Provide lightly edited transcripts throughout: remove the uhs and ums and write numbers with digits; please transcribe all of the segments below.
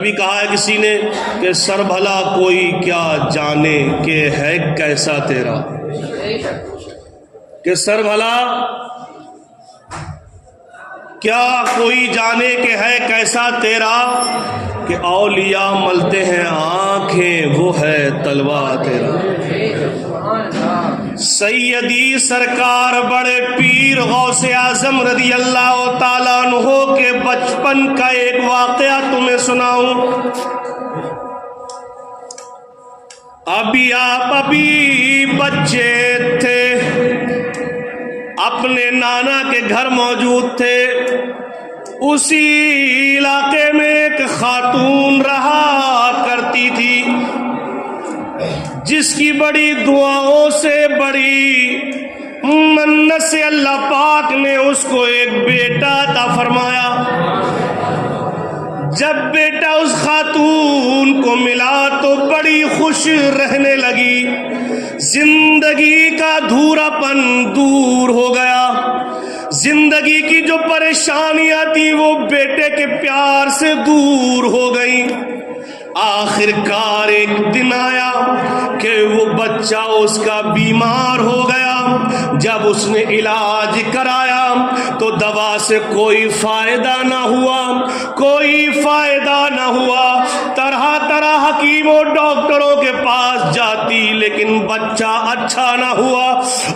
ابھی کہا ہے کسی نے کہ سر بھلا کوئی کیا جانے کہ ہے کیسا تیرا، کہ سر بھلا کیا کوئی جانے کہ ہے کیسا تیرا، کہ اولیاء ملتے ہیں آنکھیں وہ ہے تلوار تیرا۔ سیدی سرکار بڑے پیر غوث اعظم رضی اللہ تعالیٰ عنہ کے بچپن کا ایک واقعہ تمہیں سناؤں۔ ابھی بچے تھے، اپنے نانا کے گھر موجود تھے۔ اسی علاقے میں ایک خاتون رہا کرتی تھی جس کی بڑی دعاؤں سے بڑی منت سے اللہ پاک نے اس کو ایک بیٹا عطا فرمایا۔ جب بیٹا اس خاتون کو ملا تو بڑی خوش رہنے لگی، زندگی کا دھورا پن دور ہو گیا، زندگی کی جو پریشانیاں تھیں وہ بیٹے کے پیار سے دور ہو گئیں۔ آخر کار ایک دن آیا کہ وہ بچہ اس کا بیمار ہو گیا۔ جب اس نے علاج کرایا تو دوا سے کوئی فائدہ نہ ہوا، کوئی فائدہ نہ ہوا۔ طرح طرح حکیموں ڈاکٹروں کے پاس جاتی لیکن بچہ اچھا نہ ہوا۔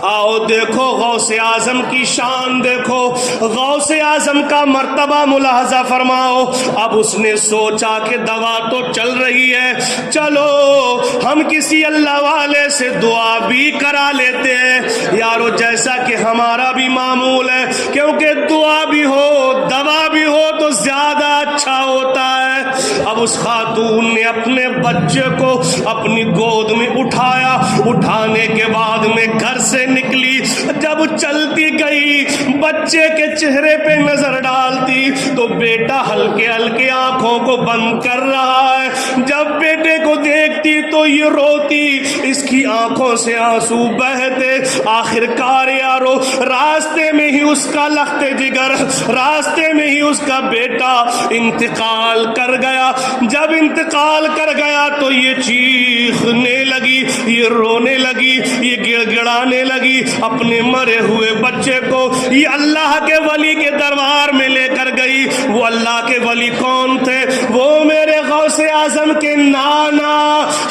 آؤ دیکھو غوث اعظم کی شان دیکھو، غوث اعظم کا مرتبہ ملاحظہ فرماؤ۔ اب اس نے سوچا کہ دوا تو چل رہی ہے، چلو ہم کسی اللہ والے سے دعا بھی کرا لیتے ہیں یارو، جیسا کہ ہمارا بھی معمول ہے، کیونکہ دعا بھی ہو دوا بھی ہو تو زیادہ اچھا ہوتا ہے۔ اب اس خاتون نے اپنے بچے کو اپنی گود میں اٹھایا، اٹھانے کے بعد میں گھر سے نکلی۔ جب چلتی گئی بچے کے چہرے پہ نظر ڈالتی تو بیٹا ہلکے ہلکے آنکھوں کو بند کر رہا ہے۔ جب بیٹے کو دیکھتی تو یہ روتی، اس کی آنکھوں سے آنسو بہتے۔ آخر کار یارو راستے میں ہی اس کا لخت جگر، راستے میں ہی اس کا بیٹا انتقال کر گیا۔ جب انتقال کر گیا تو یہ چیخنے لگی، یہ رونے لگی، یہ گڑ گڑانے لگی اپنے مرے ہوئے بچے کو۔ یہ اللہ کے ولی کے دربار میں لے کر گئی۔ وہ اللہ کے ولی کون تھے؟ وہ میرے غوث اعظم کے نانا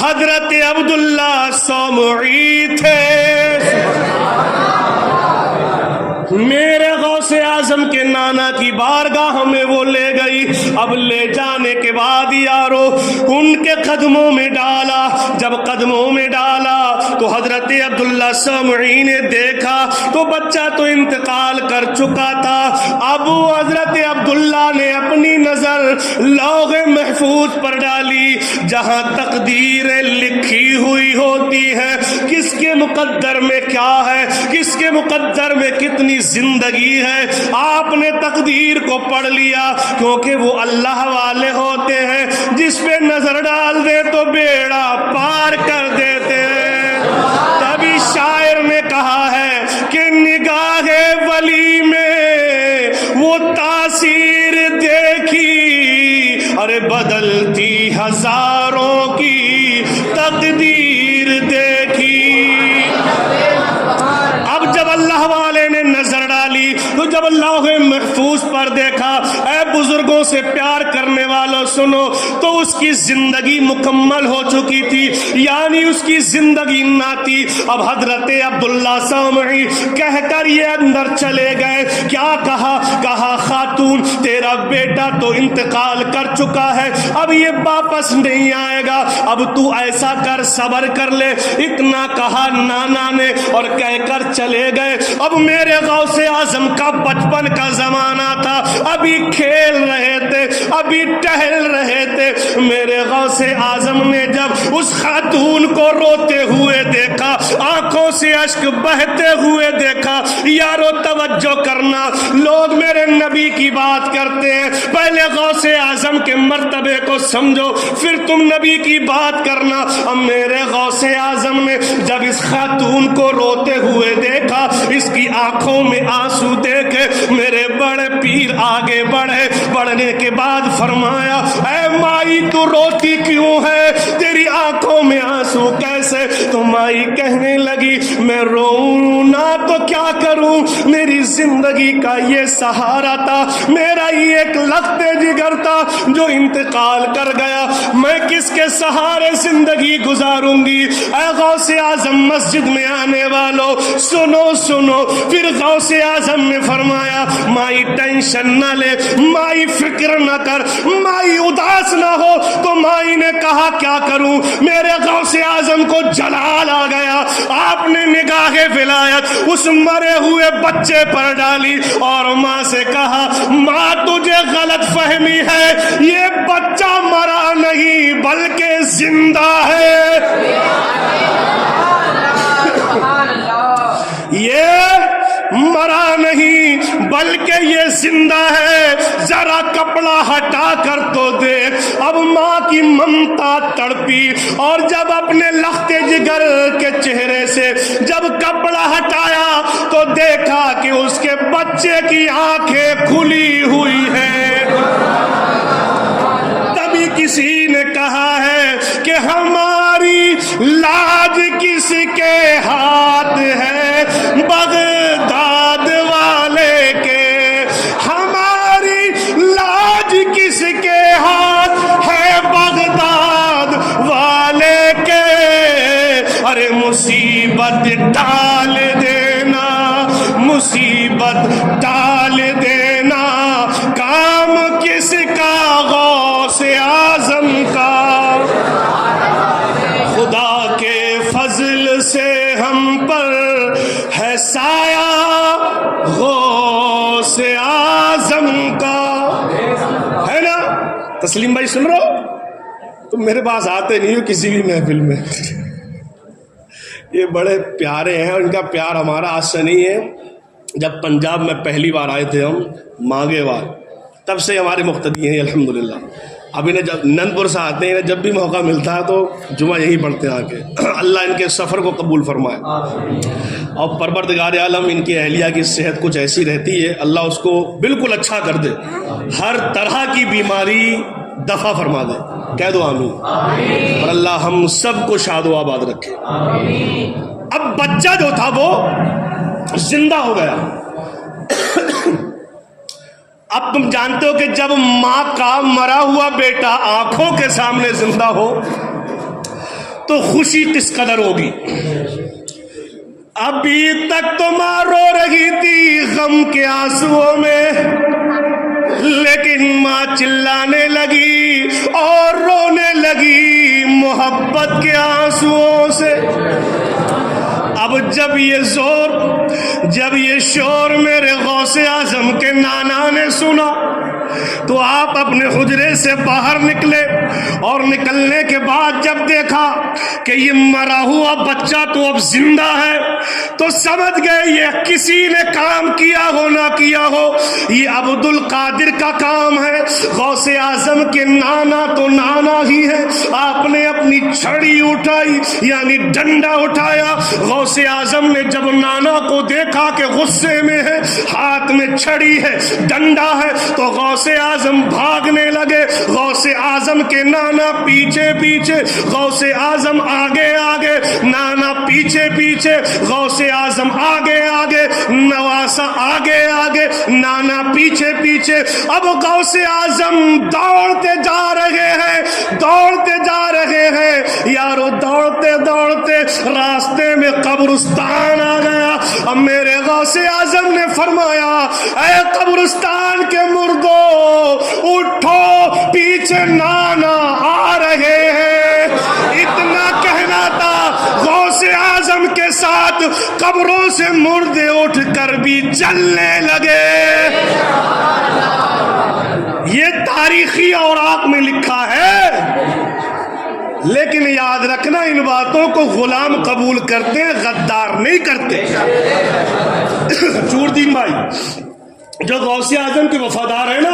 حضرت عبداللہ سامعی تھے۔ میرے غوث اعظم کے نانا کی بارگاہ میں وہ لے گئی۔ اب لے جانے کے بعد یارو ان کے قدموں میں ڈالا۔ جب قدموں میں ڈالا تو حضرت عبداللہ سامعی نے دیکھا تو بچہ تو انتقال کر چکا تھا۔ اب حضرت عبداللہ نے اپنی نظر لوح محفوظ پر ڈالی، جہاں تقدیریں لکھی ہوئی ہوتی ہیں، کس کے مقدر میں کیا ہے، کس کے مقدر میں کتنی زندگی ہے۔ آپ نے تقدیر کو پڑھ لیا، کیونکہ وہ اللہ والے ہوتے ہیں، جس پہ نظر ڈال دے تو بیڑا پار کر دیتے ہیں۔ تبھی شاعر نے کہا ہے کہ نگاہ ولی میں وہ تاثیر دیکھی، ارے بدلتی ہزاروں کی تقدیر دیکھی۔ اب جب اللہ والے نے نظر ڈالی تو جب اللہ محفوظ پر دیکھا، اے بزرگوں سے پیار کرنے والوں سنو، تو اس کی زندگی مکمل ہو چکی تھی، یعنی اس کی زندگی نہ تھی۔ اب حضرت عبداللہ سامعی کہہ کر یہ اندر چلے گئے۔ کیا کہا؟ کہا خاتون تیرا بیٹا تو انتقال کر چکا ہے، اب یہ واپس نہیں آئے گا، اب تو ایسا کر صبر کر لے۔ اتنا کہا نانا نے اور کہہ کر چلے گئے۔ اب میرے غوث اعظم کا بچپن کا زمانہ تھا، ابھی کھیل رہے تھے، ابھی ٹہل رہے تھے۔ میرے غوث اعظم نے جب اس خاتون کو روتے ہوئے دیکھا، آنکھوں سے اشک بہتے ہوئے دیکھا، یارو توجہ کرنا، لوگ میرے نبی کی بات کرتے ہیں، پہلے غوث اعظم کے مرتبے کو سمجھو پھر تم نبی کی بات کرنا۔ اب میرے غوث اعظم نے جب اس خاتون کو روتے ہوئے دیکھا، اس کی آنکھوں میں آنسو دیکھے، میرے بڑے پیر آگے بڑھے، بڑھنے کے بعد فرمایا اے مائی تو روتی کیوں ہے, تیری آنکھوں میں آنسو کیسے؟ تو مائی کہنے لگی میں روؤں نہ تو کیا کروں, میری زندگی کا یہ سہارا تھا, میرا یہ ایک لخت جگر تھا جو انتقال کر گیا, میں کس کے سہارے زندگی گزاروں گی؟ اے غوث اعظم مسجد میں آنے والوں سنو سنو. پھر غوث اعظم نے فرمایا مائی ٹینشن نہ لے, مائی فکر نہ کر, مائی اداس نہ ہو. تو مائی نے کہا کیا کروں, میرے غوث اعظم کو جلال آ گیا. آپ نے نگاہ ولایت اس مرے ہوئے بچے پر ڈالی اور ماں سے کہا ماں تجھے غلط فہمی ہے, یہ بچہ مرا نہیں بلکہ زندہ ہے, یہ مرا نہیں بلکہ یہ زندہ ہے, ذرا کپڑا ہٹا کر تو دیکھ. اب ماں کی ممتا تڑپی اور جب اپنے لخت جگر کے چہرے سے جب کپڑا ہٹایا تو دیکھا کہ اس کے بچے کی آنکھیں کھلی ہوئی ہیں. تبھی کسی نے کہا ہے کہ ہماری لاج کس کے ہاتھ ہے, بغداد والے کے. ہماری لاج کس کے ہاتھ ہے, بغداد والے کے. ارے مصیبت ڈال دینا, مصیبت ڈال دینا, کام کس کا؟ غوث اعظم کا. خدا کے فضل سے ہم پر ہے سایہ غوث اعظم کا, ہے نا؟ تسلیم بھائی سن رہو, تم میرے پاس آتے نہیں ہو کسی بھی محفل میں, یہ بڑے پیارے ہیں, ان کا پیار ہمارا آج سے نہیں ہے. جب پنجاب میں پہلی بار آئے تھے ہم مانگے وار, تب سے ہمارے مقتدی ہیں الحمدللہ. اب انہیں جب نندپور سے آتے ہیں, جب بھی موقع ملتا ہے تو جمعہ یہی پڑھتے ہیں آ کے. اللہ ان کے سفر کو قبول فرمائے, اور پروردگار عالم ان کی اہلیہ کی صحت کچھ ایسی رہتی ہے, اللہ اس کو بالکل اچھا کر دے, ہر طرح کی بیماری دفع فرما دے. کہہ دو آمین. اور اللہ ہم سب کو شاد و آباد رکھے. اب بچہ جو تھا وہ زندہ ہو گیا. اب تم جانتے ہو کہ جب ماں کا مرا ہوا بیٹا آنکھوں کے سامنے زندہ ہو تو خوشی کس قدر ہوگی. ابھی تک تو ماں رو رہی تھی غم کے آنسوؤں میں, لیکن ماں چلانے لگی اور رونے لگی محبت کے آنسوؤں سے. اب جب یہ شور میرے غوث اعظم کے نانا نے سنا تو آپ اپنے حجرے سے باہر نکلے, اور نکلنے کے بعد جب دیکھا کہ یہ مرا ہوا بچہ تو اب زندہ ہے تو سمجھ گئے یہ کسی نے کام کیا ہو نہ کیا ہو, یہ عبد القادر کا کام ہے. غوث اعظم کے نانا تو نانا ہی ہے. آپ نے اپنی چھڑی اٹھائی یعنی ڈنڈا اٹھایا. غوث اعظم نے جب نانا کو دیکھا کہ غصے میں ہے, ہاتھ میں چھڑی ہے ڈنڈا ہے, تو غوث اعظم بھاگنے لگے. غوث اعظم کے نانا پیچھے پیچھے, غوث اعظم آگے آگے, نانا پیچھے پیچھے, غوث اعظم آگے آگے, نواسا آگے آگے, نانا پیچھے پیچھے. اب غوث اعظم دوڑتے جا رہے ہیں, دوڑتے جا رہے ہیں یارو, دوڑتے دوڑتے راستے میں قبرستان آ گیا. اب میرے غوث اعظم نے فرمایا اے قبرستان کے مردو اٹھو, پیچھے نانا آ رہے ہیں. اتنا کہنا تھا غوث اعظم کے ساتھ قبروں سے مردے اٹھ کر بھی چلنے لگے. یہ تاریخی اوراق میں لکھا ہے, لیکن یاد رکھنا ان باتوں کو غلام قبول کرتے ہیں, غدار نہیں کرتے. چوردین بھائی جو غوث اعظم کے وفادار ہیں نا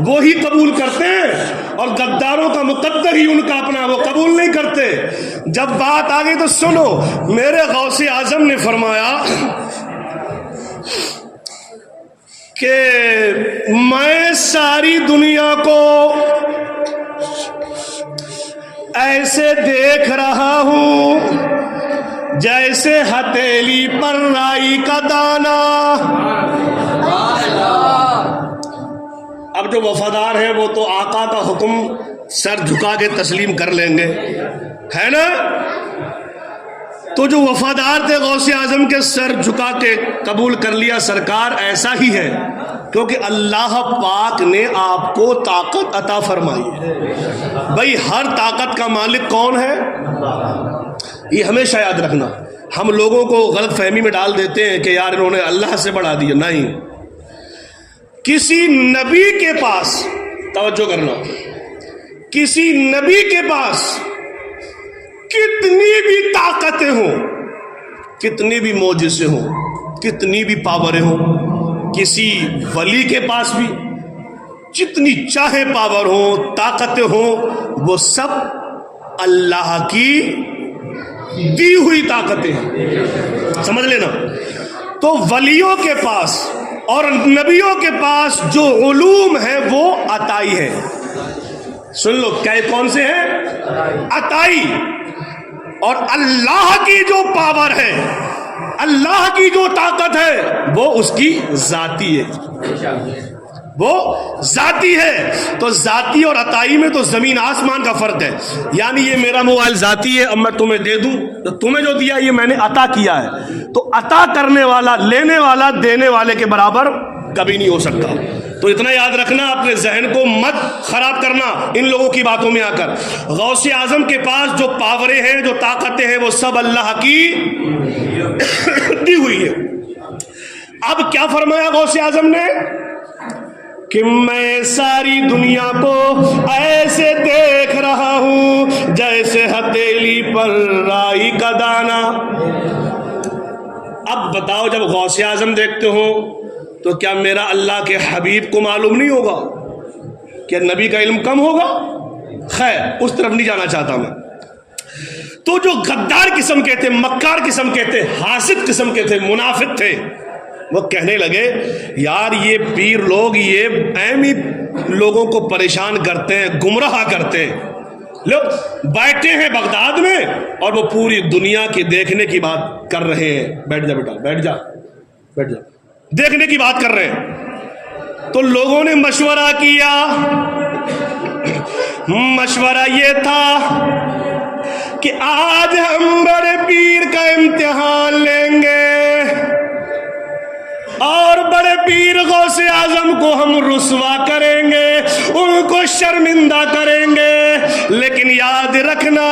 وہی قبول کرتے ہیں, اور غداروں کا مقدر ہی ان کا اپنا, وہ قبول نہیں کرتے. جب بات آ گئی تو سنو, میرے غوث اعظم نے فرمایا کہ میں ساری دنیا کو ایسے دیکھ رہا ہوں جیسے ہتھیلی پر رائی کا دانہ. اب جو وفادار ہیں وہ تو آقا کا حکم سر جھکا کے تسلیم کر لیں گے، ہے نا؟ تو جو وفادار تھے غوث اعظم کے سر جھکا کے قبول کر لیا سرکار ایسا ہی ہے، کیونکہ اللہ پاک نے آپ کو طاقت عطا فرمائی ہے. بھائی ہر طاقت کا مالک کون ہے؟ یہ ہمیشہ یاد رکھنا. ہم لوگوں کو غلط فہمی میں ڈال دیتے ہیں کہ یار انہوں نے اللہ سے بڑھا دیا. نہیں، کسی نبی کے پاس، توجہ کرنا، کسی نبی کے پاس کتنی بھی طاقتیں ہوں، کتنی بھی معجزے ہوں، کتنی بھی پاوریں ہوں، کسی ولی کے پاس بھی جتنی چاہے پاور ہوں، طاقتیں ہوں، وہ سب اللہ کی دی ہوئی طاقتیں ہیں. سمجھ لینا. تو ولیوں کے پاس اور نبیوں کے پاس جو علوم ہے وہ عطائی ہے. سن لو، کیا کون سے ہیں؟ عطائی. اور اللہ کی جو پاور ہے، اللہ کی جو طاقت ہے، وہ اس کی ذاتی ہے، وہ ذاتی ہے. تو ذاتی اور عطائی میں تو زمین آسمان کا فرق ہے. یعنی یہ میرا موبائل ذاتی ہے، اب میں تمہیں دے دوں تو تمہیں جو دیا یہ میں نے عطا کیا ہے. تو عطا کرنے والا، لینے والا دینے والے کے برابر کبھی نہیں ہو سکتا. تو اتنا یاد رکھنا، اپنے ذہن کو مت خراب کرنا ان لوگوں کی باتوں میں آ کر. غوث اعظم کے پاس جو پاوریں ہیں، جو طاقتیں ہیں، وہ سب اللہ کی دی ہوئی ہے. اب کیا فرمایا غوث اعظم نے کہ میں ساری دنیا کو ایسے دیکھ رہا ہوں جیسے ہتھیلی پر رائی کا دانہ. اب بتاؤ، جب غوث اعظم دیکھتے ہو تو کیا میرا اللہ کے حبیب کو معلوم نہیں ہوگا؟ کیا نبی کا علم کم ہوگا؟ خیر، اس طرف نہیں جانا چاہتا میں. تو جو غدار قسم کے تھے، مکار قسم کے تھے، حاسد قسم کے تھے، منافق تھے، وہ کہنے لگے یار یہ پیر لوگ یہ اہم ہی لوگوں کو پریشان کرتے ہیں، گمراہ کرتے ہیں. لوگ بیٹھے ہیں بغداد میں اور وہ پوری دنیا کی دیکھنے کی بات کر رہے ہیں. بیٹھ جا بیٹا، بیٹھ جا، بیٹھ جا. دیکھنے کی بات کر رہے ہیں. تو لوگوں نے مشورہ کیا. مشورہ یہ تھا کہ آج ہم بڑے پیر کا امتحان لیں گے اور بڑے پیر غوث اعظم کو ہم رسوا کریں گے، ان کو شرمندہ کریں گے. لیکن یاد رکھنا،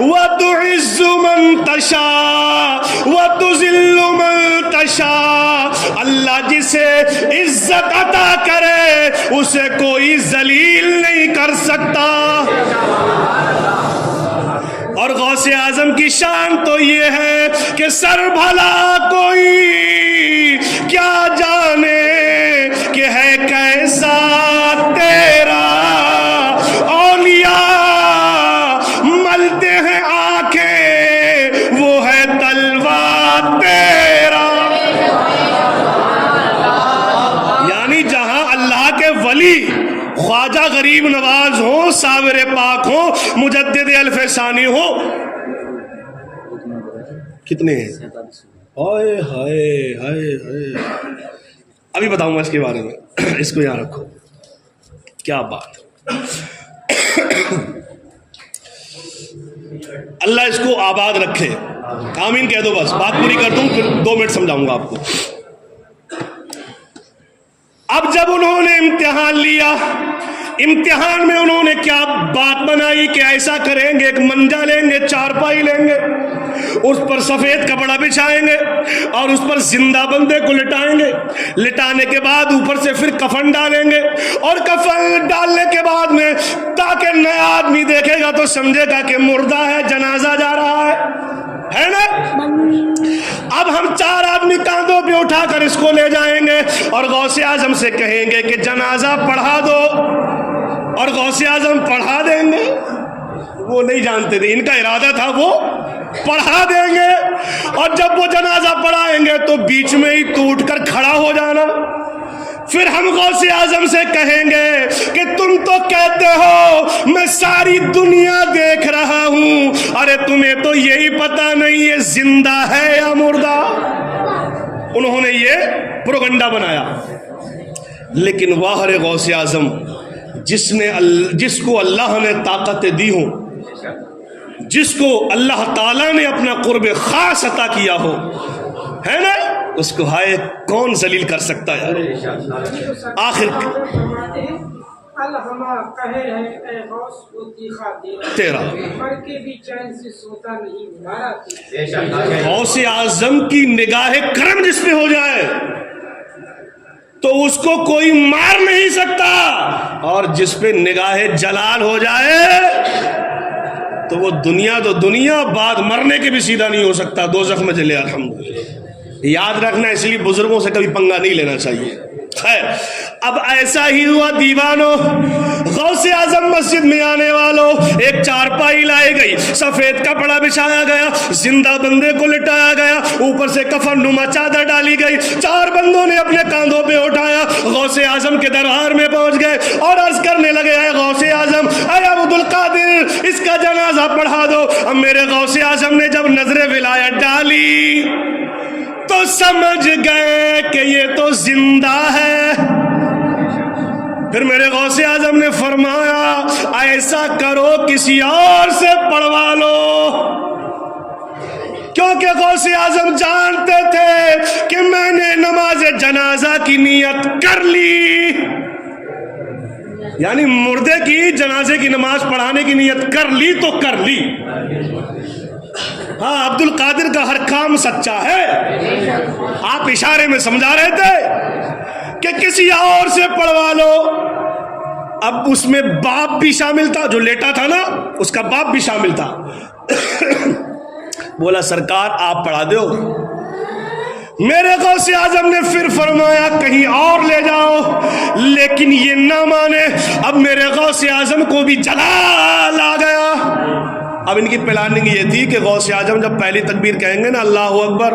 وَتُعِزُّ مَن تَشَاءُ وَتُذِلُّ مَن تَشَاءُ. اللہ جسے عزت عطا کرے اسے کوئی ذلیل نہیں کر سکتا. اور غوث اعظم کی شان تو یہ ہے کہ سر بھلا کوئی کیا جانے کہ ہے کیسا تیرا. اولیاء ملتے ہیں آنکھیں، وہ ہے تلوار تیرا. یعنی جہاں اللہ کے ولی خواجہ غریب نواز ہو، صابر پاک ہو، مجدد الف ثانی ہو، کتنے ہیں؟ ہائے ہائے ہائے ہائے. ابھی بتاؤں گا اس کے بارے میں، اس کو یاد رکھو. کیا بات. اللہ اس کو آباد رکھے. آمین کہہ دو. بس بات پوری کر دوں، پھر 2 منٹ سمجھاؤں گا آپ کو. اب جب انہوں نے امتحان لیا، امتحان میں انہوں نے کیا بات بنائی کہ ایسا کریں گے، ایک منجا لیں گے، چارپائی لیں گے، اس پر سفید کپڑا بچھائیں گے اور اس پر زندہ بندے کو لٹائیں گے. لٹانے کے بعد اوپر سے پھر کفن ڈالیں گے، اور کفن ڈالنے کے بعد میں تاکہ نیا آدمی دیکھے گا تو سمجھے گا کہ مردہ ہے، جنازہ جا رہا ہے نا. اب ہم 4 آدمی کاندھوں پہ اٹھا کر اس کو لے جائیں گے اور غوث اعظم سے کہیں گے کہ جنازہ پڑھا دو، اور غوث اعظم پڑھا دیں گے. وہ نہیں جانتے تھے، ان کا ارادہ تھا وہ پڑھا دیں گے. اور جب وہ جنازہ پڑھائیں گے تو بیچ میں ہی تو اٹھ کر کھڑا ہو جانا. پھر ہم غوث اعظم سے کہیں گے کہ تم تو کہتے ہو میں ساری دنیا دیکھ رہا ارے تمہیں تو یہی پتا نہیں یہ زندہ ہے یا مردہ. انہوں نے یہ پروگنڈا بنایا. لیکن واہ رے غوث اعظم جس کو اللہ نے طاقتیں دی ہوں, جس کو اللہ تعالیٰ نے اپنا قرب خاص عطا کیا ہو, ہے نا, اس کو ہائے کون ذلیل کر سکتا ہے. آخر تیرا غوث اعظم کی نگاہ کرم جس پہ ہو جائے تو اس کو کوئی مار نہیں سکتا, اور جس پہ نگاہ جلال ہو جائے تو وہ دنیا بعد مرنے کے بھی سیدھا نہیں ہو سکتا, دوزخ میں جلے. الحمدللہ. یاد رکھنا, اس لیے بزرگوں سے کبھی پنگا نہیں لینا چاہیے. خیر, اب ایسا ہی ہوا دیوانوں, غوث اعظم مسجد میں آنے والوں, ایک چارپائی لائی گئی, سفید کپڑا بچھایا گیا, زندہ بندے کو لٹایا گیا, اوپر سے کفن نما چادر ڈالی گئی, 4 بندوں نے اپنے کاندھوں پہ اٹھایا, غوث اعظم کے دربار میں پہنچ گئے اور عرض کرنے لگے, اے غوث اعظم, اے عبد القادر, اس کا جنازہ پڑھا دو. اب میرے غوث اعظم نے جب نظر ولایت ڈالی تو سمجھ گئے کہ یہ تو زندہ ہے. پھر میرے غوث اعظم نے فرمایا, ایسا کرو کسی اور سے پڑھوا لو, کیونکہ غوث اعظم جانتے تھے کہ میں نے نماز جنازہ کی نیت کر لی, یعنی مردے کی جنازے کی نماز پڑھانے کی نیت کر لی تو کر لی. ہاں, عبد القادر کا ہر کام سچا ہے. آپ اشارے میں سمجھا رہے تھے کہ کسی اور سے پڑھوا لو. اب اس میں باپ بھی شامل تھا, جو لیٹا تھا نا اس کا باپ بھی شامل تھا. بولا سرکار آپ پڑھا دو. میرے غوث اعظم نے پھر فرمایا کہیں اور لے جاؤ, لیکن یہ نہ مانے. اب میرے غوث اعظم کو بھی جلال آ گیا. اب ان کی پلاننگ یہ تھی کہ غوث اعظم جب پہلی تکبیر کہیں گے نا اللہ اکبر,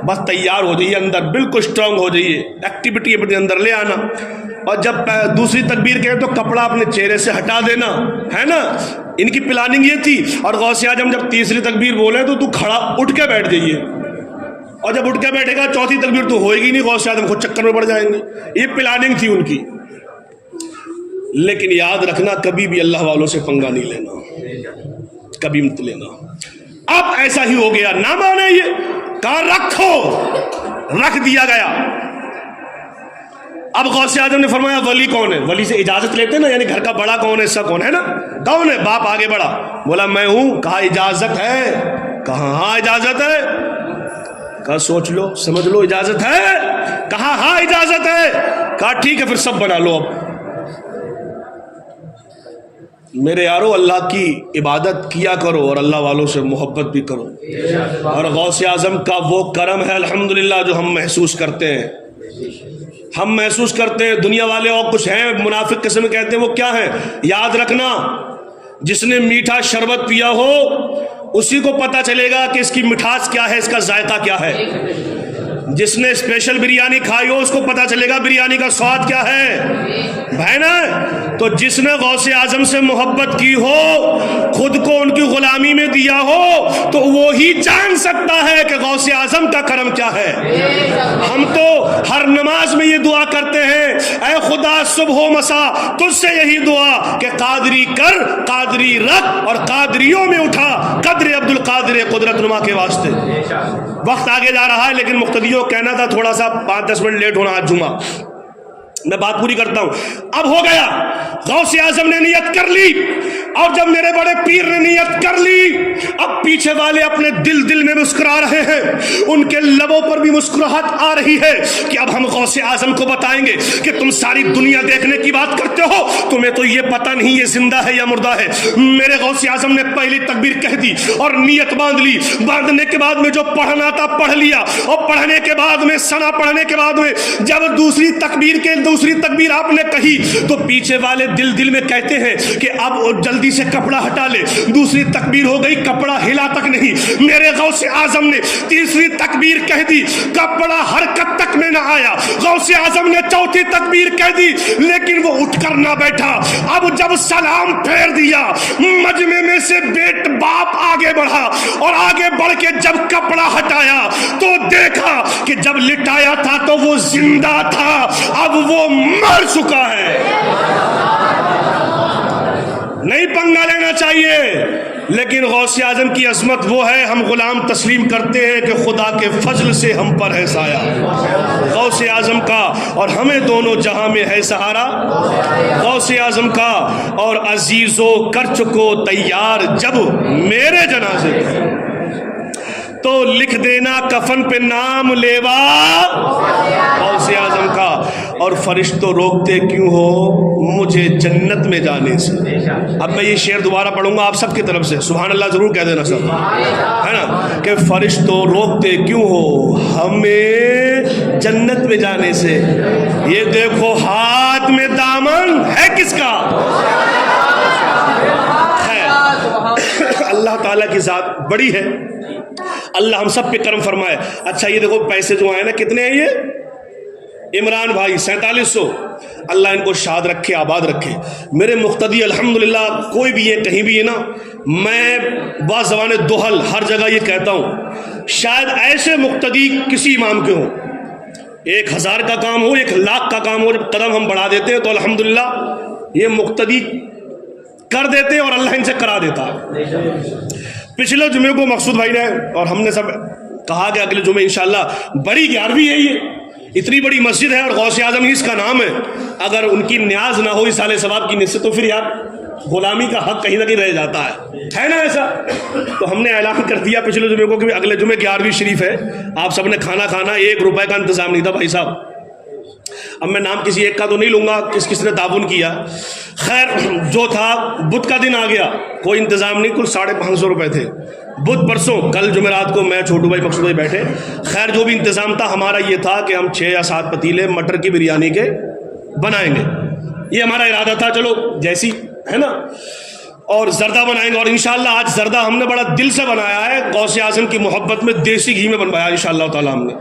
بس تیار ہو جائیے, اندر بالکل اسٹرانگ ہو جائیے, ایکٹیویٹی اپنے اندر لے آنا. اور جب دوسری تکبیر کہیں تو کپڑا اپنے چہرے سے ہٹا دینا, ہے نا. ان کی پلاننگ یہ تھی. اور غوث اعظم جب تیسری تکبیر بولے تو کھڑا اٹھ کے بیٹھ جائیے, اور جب اٹھ کے بیٹھے گا چوتھی تکبیر تو ہوئے گی نہیں, غوث اعظم خود چکر میں پڑ جائیں گے. یہ پلاننگ تھی ان کی. لیکن یاد رکھنا کبھی بھی اللہ والوں سے پنگا نہیں لینا, کبھی مت لینا. اب ایسا ہی ہو گیا, نہ مانے یہ, کہا رکھو, رکھ دیا گیا. اب غوث اعظم نے فرمایا ولی کون ہے؟ ولی سے اجازت لیتے نا, یعنی گھر کا بڑا کون ہے, حصہ کون ہے نا, کون ہے؟ باپ آگے بڑھا, بولا میں ہوں. کہا اجازت ہے؟ کہا ہاں اجازت ہے. کہا سوچ لو سمجھ لو اجازت ہے؟ کہا ہاں اجازت ہے. کہا ٹھیک ہے پھر سب بنا لو. اب میرے یارو اللہ کی عبادت کیا کرو اور اللہ والوں سے محبت بھی کرو. اور غوث اعظم کا وہ کرم ہے الحمدللہ جو ہم محسوس کرتے ہیں. ہم محسوس کرتے ہیں, دنیا والے اور کچھ ہیں منافق قسم کہتے ہیں, وہ کیا ہے یاد رکھنا, جس نے میٹھا شربت پیا ہو اسی کو پتا چلے گا کہ اس کی مٹھاس کیا ہے, اس کا ذائقہ کیا ہے. جس نے اسپیشل بریانی کھائی ہو اس کو پتا چلے گا بریانی کا سواد کیا ہے, ہے نا. تو جس نے غوث اعظم سے محبت کی ہو, خود کو ان کی غلامی میں دیا ہو, تو وہی جان سکتا ہے کہ غوث اعظم کا کرم کیا ہے. ہم تو ہر نماز میں یہ دعا کرتے ہیں, اے خدا صبح و مسا تجھ سے یہی دعا کہ قادری کر, قادری رکھ, اور قادریوں میں اٹھا قدر عبد القادر قدرت نما کے واسطے. وقت آگے جا رہا ہے لیکن مقتدیوں کہنا تھا تھوڑا سا 5-10 منٹ لیٹ ہونا آج جمعہ, میں بات پوری کرتا ہوں. اب ہو گیا, غوث اعظم نے نیت کر لی, اور جب میرے بڑے پیر نے نیت کر لی, اب پیچھے والے اپنے دل میں مسکرا رہے ہیں, ان کے لبوں پر بھی مسکراہٹ آ رہی ہے کہ اب ہم غوث اعظم کو بتائیں گے کہ تم ساری دنیا دیکھنے کی بات کرتے ہو, تمہیں تو یہ پتہ نہیں یہ زندہ ہے یا مردہ ہے. میرے غوث اعظم نے پہلی تکبیر کہہ دی اور نیت باندھ لی. باندھنے کے بعد میں جو پڑھنا تھا پڑھ لیا, اور پڑھنے کے بعد میں سنا پڑھنے کے بعد میں جب دوسری تکبیر آپ نے کہی تو پیچھے والے دل میں کہتے ہیں کہ اب جلدی سے کپڑا ہٹا لے. دوسری تکبیر ہو گئی, کپڑا ہلا تک نہیں. میرے غوث اعظم نے تیسری تکبیر کہہ دی, کپڑا حرکت تک میں نہ آیا. غوث اعظم نے چوتھی تکبیر کہہ دی لیکن وہ اٹھ کر نہ بیٹھا. اب جب سلام پھیر دیا, مجمع میں سے باپ آ آگے بڑھا اور آگے بڑھ کے جب کپڑا ہٹایا تو دیکھا کہ جب لٹایا تھا تو وہ زندہ تھا، اب وہ مر چکا ہے۔ نہیں پنگا لینا چاہیے، لیکن غوث اعظم کی عظمت وہ ہے، ہم غلام تسلیم کرتے ہیں کہ خدا کے فضل سے ہم پر ہے سایہ غوث اعظم کا، اور ہمیں دونوں جہاں میں ہے سہارا غوث اعظم کا۔ اور عزیزو کر چکو تیار جب میرے جنازے تو لکھ دینا کفن پہ نام لیوا غوث اعظم کا، اور فرشتوں روکتے کیوں ہو مجھے جنت میں جانے سے۔ اب میں یہ شعر دوبارہ پڑھوں گا آپ سب کی طرف سے، سبحان اللہ ضرور کہہ دینا سب، ہے نا، کہ فرشتوں روکتے کیوں ہو ہمیں جنت میں جانے سے، یہ دیکھو ہاتھ میں دامن ہے کس کا؟ اللہ تعالیٰ کی ذات بڑی ہے، اللہ ہم سب پہ کرم فرمائے۔ اچھا یہ دیکھو پیسے جو آئے نا، کتنے ہیں یہ؟ عمران بھائی 4700، اللہ ان کو شاد رکھے، آباد رکھے۔ میرے مقتدی الحمدللہ کوئی بھی ہے کہیں بھی ہے نا، میں بعض زبان دوحل ہر جگہ یہ کہتا ہوں، شاید ایسے مقتدی کسی امام کے ہوں، 1000 کا کام ہو، 1,00,000 کا کام ہو، جب قدم ہم بڑھا دیتے ہیں تو الحمدللہ یہ مقتدی کر دیتے ہیں اور اللہ ان سے کرا دیتا ہے۔ پچھلے جمعے کو مقصود بھائی نے اور ہم نے سب کہا کہ اگلے جمعے انشاءاللہ بڑی 11ویں ہے، یہ اتنی بڑی مسجد ہے اور غوث اعظم ہی اس کا نام ہے، اگر ان کی نیاز نہ ہو اصالہ ثواب کی نیت سے تو پھر یار غلامی کا حق کہیں نہ کہیں رہ جاتا ہے نا ایسا۔ تو ہم نے اعلان کر دیا پچھلے جمعے کو کہ اگلے جمعے 11ویں شریف ہے، آپ سب نے کھانا کھانا، 1 روپے کا انتظام نہیں تھا بھائی صاحب۔ اب میں نام کسی ایک کا تو نہیں لوں گا کس کس نے تعاون کیا، خیر جو تھا بدھ کا دن آ گیا، کوئی انتظام نہیں، کل 550 روپے تھے، بدھ پرسوں، کل جمعرات کو میں چھوٹو بھائی مقصود بھائی بیٹھے، خیر جو بھی انتظام تھا ہمارا یہ تھا کہ ہم 6 یا 7 پتیلے مٹر کی بریانی کے بنائیں گے، یہ ہمارا ارادہ تھا، چلو جیسی ہے نا، اور زردہ بنائیں گے، اور انشاءاللہ آج زردہ ہم نے بڑا دل سے بنایا ہے، غوث اعظم کی محبت میں دیسی گھی میں بنوایا انشاءاللہ تعالی ہم نے۔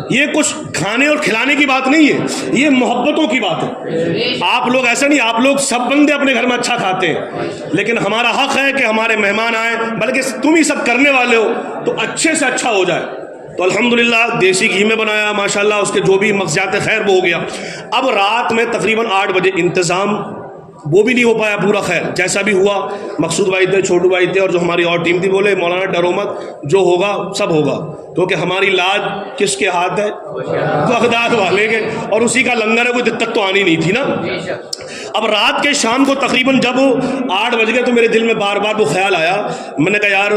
یہ کچھ کھانے اور کھلانے کی بات نہیں ہے، یہ محبتوں کی بات ہے۔ آپ لوگ ایسا نہیں، آپ لوگ سب بندے اپنے گھر میں اچھا کھاتے ہیں، لیکن ہمارا حق ہے کہ ہمارے مہمان آئیں، بلکہ تم ہی سب کرنے والے ہو تو اچھے سے اچھا ہو جائے۔ تو الحمدللہ دیسی گھی میں بنایا ماشاءاللہ، اس کے جو بھی مقصد خیر وہ ہو گیا۔ اب رات میں تقریباً 8 بجے انتظام وہ بھی نہیں ہو پایا پورا، خیر جیسا بھی ہوا، مقصود بھائی تھے، چھوٹو بھائی تھے، اور جو ہماری اور ٹیم تھی، بولے مولانا ڈرو مت، جو ہوگا سب ہوگا، کیونکہ ہماری لاج کس کے ہاتھ ہے؟ بغداد والے کے، اور اسی کا لنگر ہے، کوئی دقت تو آنی نہیں تھی نا۔ اب رات کے شام کو تقریباً جب 8 بج گئے تو میرے دل میں بار بار وہ خیال آیا، میں نے کہا یار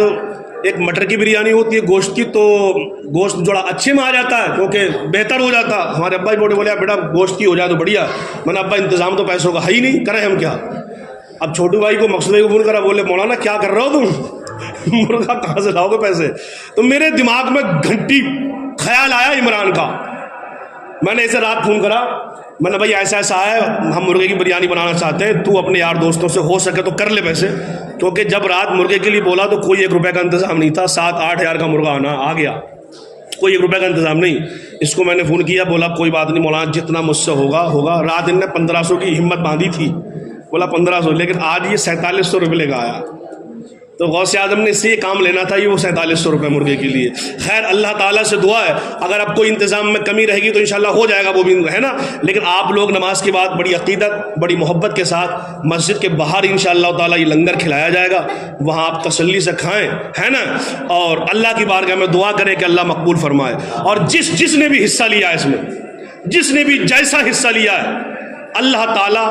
ایک مٹر کی بریانی ہوتی ہے گوشت کی، تو گوشت جوڑا اچھے میں آ جاتا ہے کیونکہ بہتر ہو جاتا۔ ہمارے ابا ہی بولے بیٹا گوشت کی ہو جائے تو بڑھیا، میں نے ابا انتظام تو پیسوں کا ہے ہی نہیں، کریں ہم کیا۔ اب چھوٹو بھائی کو مقصود بھائی کو فون کرا، بولے مولانا کیا کر رہے ہو تم، مرغا کہاں سے لاؤ گے پیسے؟ تو میرے دماغ میں گھنٹی خیال آیا عمران کا، میں نے اسے رات فون کرا، میں نے بھائی ایسا ایسا ہے، ہم مرغے کی بریانی بنانا چاہتے ہیں، تو اپنے یار دوستوں سے ہو سکے تو کر لے پیسے، کیونکہ جب رات مرغے کے لیے بولا تو کوئی 1 روپے کا انتظام نہیں تھا، 7-8 ہزار کا مرغا آ گیا، کوئی 1 روپے کا انتظام نہیں۔ اس کو میں نے فون کیا، بولا کوئی بات نہیں مولانا جتنا مجھ سے ہوگا۔ رات ان نے 1500 کی ہمت باندھی تھی، بولا 1500، لیکن آج یہ 4700 روپے لے کے آیا۔ تو غوث اعظم نے اس سے یہ کام لینا تھا، یہ وہ 4700 روپے مرغے کے لیے۔ خیر اللہ تعالیٰ سے دعا ہے اگر اب کوئی انتظام میں کمی رہے گی تو انشاءاللہ ہو جائے گا، وہ بھی ہے نا، لیکن آپ لوگ نماز کے بعد بڑی عقیدت بڑی محبت کے ساتھ مسجد کے باہر انشاءاللہ تعالیٰ یہ لنگر کھلایا جائے گا، وہاں آپ تسلی سے کھائیں، ہے نا، اور اللہ کی بارگاہ میں دعا کریں کہ اللہ مقبول فرمائے۔ اور جس نے بھی حصہ لیا ہے اس میں، جس نے بھی جیسا حصہ لیا ہے، اللہ تعالیٰ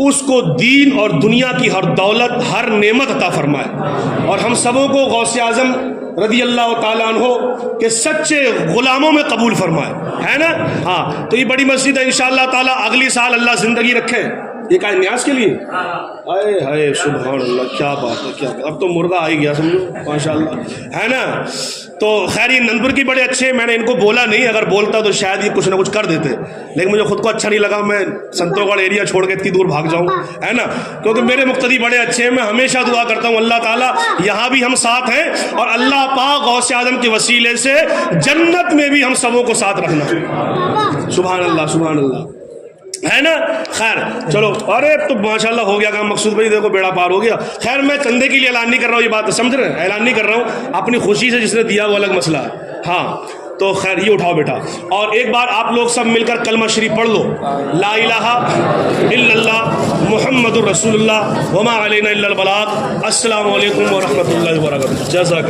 اس کو دین اور دنیا کی ہر دولت ہر نعمت عطا فرمائے، اور ہم سبوں کو غوث اعظم رضی اللہ تعالیٰ عنہ کے سچے غلاموں میں قبول فرمائے، ہے نا۔ ہاں تو یہ بڑی مسجد ہے، انشاءاللہ تعالیٰ اگلی سال اللہ زندگی رکھے، یہ کا نیاز کے لیے، ہائے ہائے سبحان اللہ، کیا بات ہے، کیا اب تو مرغا آ ہی گیا سمجھو ماشاءاللہ، ہے نا۔ تو خیر یہ نندپور کی بڑے اچھے، میں نے ان کو بولا نہیں، اگر بولتا تو شاید یہ کچھ نہ کچھ کر دیتے، لیکن مجھے خود کو اچھا نہیں لگا میں سنتو گڑھ ایریا چھوڑ کے اتنی دور بھاگ جاؤں، ہے نا، کیونکہ میرے مقتدی بڑے اچھے ہیں۔ میں ہمیشہ دعا کرتا ہوں اللہ تعالیٰ یہاں بھی ہم ساتھ ہیں، اور اللہ پاک غوث اعظم کے وسیلے سے جنت میں بھی ہم سبوں کو ساتھ رکھنا، سبحان اللہ سبحان اللہ۔ ہے نا. خیر چلو, ارے تو ماشاءاللہ ہو گیا کام, مقصود بھائی دیکھو بیڑا پار ہو گیا. خیر میں چندے کے لیے اعلان نہیں کر رہا ہوں, یہ بات سمجھ رہے ہیں, اعلان نہیں کر رہا ہوں, اپنی خوشی سے جس نے دیا وہ الگ مسئلہ ہے. ہاں تو خیر یہ اٹھاؤ بیٹا, اور ایک بار آپ لوگ سب مل کر کلمہ شریف پڑھ لو, لا الہ الا اللہ محمد الرسول اللہ وما علینا الا البلاغ. السلام علیکم ورحمۃ اللہ وبرکاتہ. جزاک